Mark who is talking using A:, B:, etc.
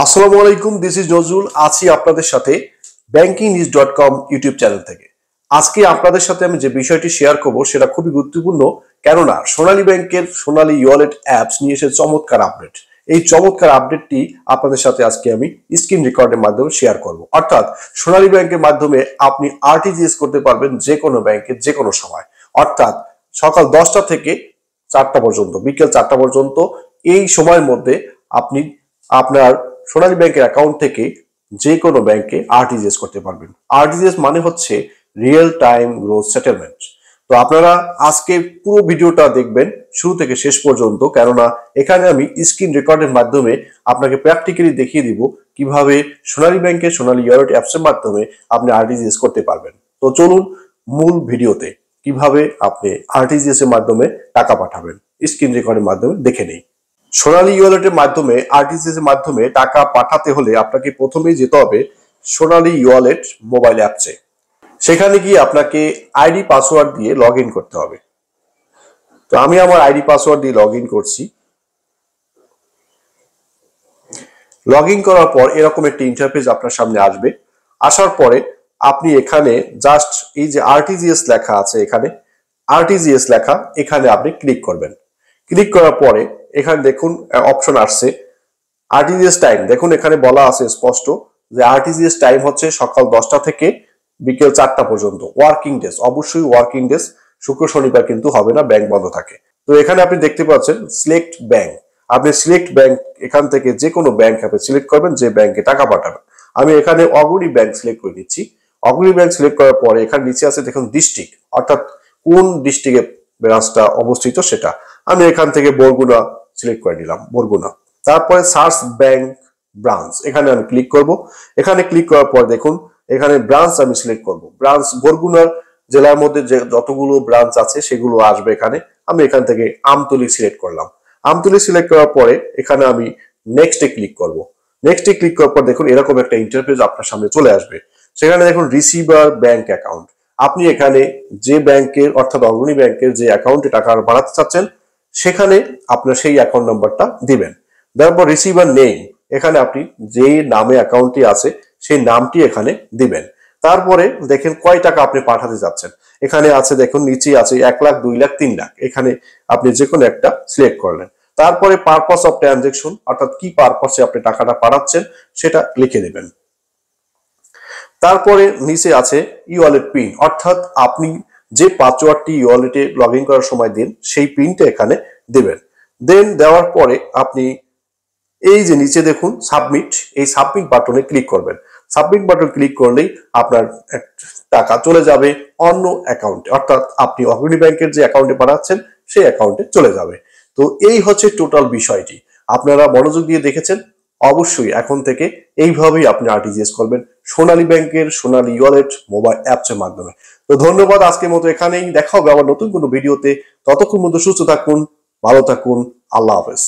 A: আসসালামু আলাইকুম, this is Nazrul. আছি আপনাদের সাথে bankingnews.com ইউটিউব চ্যানেল থেকে। আজকে আপনাদের সাথে আমি যে বিষয়টি শেয়ার করব সেটা খুবই গুরুত্বপূর্ণ, কেননা সোনালী ব্যাংকের সোনালী ওয়ালেট অ্যাপস নিয়ে এসে চমৎকার আপডেট। এই চমৎকার আপডেটটি আপনাদের সাথে আজকে আমি স্ক্রিন রেকর্ডের মাধ্যমে শেয়ার করব। অর্থাৎ সোনালী ব্যাংকের মাধ্যমে আপনি আরটিজিএস করতে পারবেন যে কোনো ব্যাংকে যে কোনো সময়, অর্থাৎ সকাল 10টা থেকে 4টা পর্যন্ত, বিকেল 4টা পর্যন্ত। এই সময়ের মধ্যে আপনি আপনার সোনালী ব্যাংকের অ্যাকাউন্ট থেকে যে কোনো ব্যাংকে আরটিজিএস করতে পারবেন। আরটিজিএস মানে হচ্ছে রিয়েল টাইম গ্রোথ সেটেলমেন্ট। তো আপনারা আজকে পুরো ভিডিওটা দেখবেন শুরু থেকে শেষ পর্যন্ত, কেননা এখানে আমি স্ক্রিন রেকর্ডের মাধ্যমে আপনাকে প্র্যাকটিক্যালি দেখিয়ে দিব কিভাবে সোনালী ব্যাংকের সোনালী ওয়ালেট অ্যাপসের মাধ্যমে আপনি আরটিজিএস করতে পারবেন। তো চলুন মূল ভিডিওতে কিভাবে আপনি আরটিজিএস এর মাধ্যমে টাকা পাঠাবেন স্ক্রিন রেকর্ডের মাধ্যমে দেখে নেই। সোনালী ওয়ালেটের মাধ্যমে আরটিজিএস এর মাধ্যমে টাকা পাঠাতে হলে আপনাকে প্রথমেই যেতে হবে সোনালী ওয়ালেট মোবাইল অ্যাপসে। সেখানে গিয়ে আপনাকে আইডি পাসওয়ার্ড দিয়ে লগ ইন করতে হবে। তো আমি আমার আইডি পাসওয়ার্ড দিয়ে লগ ইন করছি। লগ ইন করার পর এরকম একটি ইন্টারফেস আপনার সামনে আসবে। আসার পরে আপনি এখানে জাস্ট এই যে আরটিজিএস লেখা আছে, এখানে আরটিজিএস লেখা, এখানে আপনি ক্লিক করবেন। ক্লিক করার পরে এখানে দেখুন অপশন আসছে আরটিজিএস টাইম। দেখুন এখানে বলা আছে স্পষ্ট যে আরটিজিএস টাইম হচ্ছে সকাল 10টা থেকে বিকেল 4টা পর্যন্ত। ওয়ার্কিং ডেজ, অবশ্যই ওয়ার্কিং ডেজ, শুক্র শনিবার কিন্তু হবে না, ব্যাংক বন্ধ থাকে। তো এখানে আপনি দেখতে পাচ্ছেন সিলেক্ট ব্যাংক। আপনি সিলেক্ট ব্যাংক, এখান থেকে যে কোনো ব্যাংক আপনি সিলেক্ট করবেন যে ব্যাংকে টাকা পাঠাবেন। আমি এখানে অগ্রণী ব্যাংক সিলেক্ট করে নিচ্ছি। অগ্রণী ব্যাংক সিলেক্ট করার পরে এখানে নিচে আছে দেখুন ডিস্ট্রিক্ট, অর্থাৎ কোন ডিস্ট্রিক্টে ব্রাঞ্চটা অবস্থিত সেটা। আমি এখান থেকে বরগুনা সিলেক্ট করে নিলাম, বরগুনা। তারপরে সার্চ ব্যাংক ব্রাঞ্চ, এখানে আমি ক্লিক করব। এখানে ক্লিক করার পর দেখুন এখানে ব্রাঞ্চ আমি সিলেক্ট করব। ব্রাঞ্চ বরগুনার জেলার মধ্যে যে যতগুলো ব্রাঞ্চ আছে সেগুলো আসবে এখানে। আমি এখান থেকে আমতলী সিলেক্ট করলাম। আমতলী সিলেক্ট করার পরে এখানে আমি নেক্সটে ক্লিক করব। নেক্সটে ক্লিক করার পর দেখুন এরকম একটা ইন্টারফেস আপনার সামনে চলে আসবে। সেখানে দেখুন রিসিভার ব্যাংক অ্যাকাউন্ট। আপনি এখানে যে ব্যাংকের, অর্থাৎ অগ্রণী ব্যাংকের যে অ্যাকাউন্টে টাকা বাড়াতে চাচ্ছেন সেখানে আপনার সেই অ্যাকাউন্ট নাম্বারটা দিবেন। তারপর রিসিভার নেম, এখানে আপনি যে নামে অ্যাকাউন্টটি আছে সেই নামটি এখানে দিবেন। তারপরে দেখেন কয় টাকা আপনি পাঠাতে যাচ্ছেন। এখানে আছে দেখুন নিচে আছে 1 লাখ, 2 লাখ, 3 লাখ। এখানে আপনি যে কোনো একটা সিলেক্ট করলেন। তারপরে পারপাস অফ ট্রানজেকশন, অর্থাৎ কি পারপাসে আপনি টাকাটা পাঠাচ্ছেন সেটা লিখে দেবেন। তারপরে নিচে আছে ই ওয়ালেট পিন, অর্থাৎ আপনি যে পাসওয়ার্ডটি ই ওয়ালেটে লগ ইন করার সময় দিন সেই পিনটা এখানে দেবেন। দেন দেওয়ার পরে আপনি এই যে নিচে দেখুন সাবমিট, এই সাবমিট বাটনে ক্লিক করবেন। সাবমিট বাটন ক্লিক করলেই আপনার টাকা চলে যাবে অন্য অ্যাকাউন্টে, অর্থাৎ আপনি অগ্রণী ব্যাংকের যে অ্যাকাউন্টে পাঠাচ্ছেন সেই অ্যাকাউন্টে চলে যাবে। তো এই হচ্ছে টোটাল বিষয়টি। আপনারা মনোযোগ দিয়ে দেখেছেন। অবশ্যই এখন থেকে এইভাবেই আপনি আরটিজিএস করবেন সোনালী ব্যাংকের সোনালী ওয়ালেট মোবাইল অ্যাপসের মাধ্যমে। তো ধন্যবাদ, আজকের মতো এখানেই। দেখা হবে আবার নতুন কোনো ভিডিওতে। ততক্ষণ মধ্যে সুস্থ থাকুন, ভালো থাকুন, আল্লাহ হাফেজ।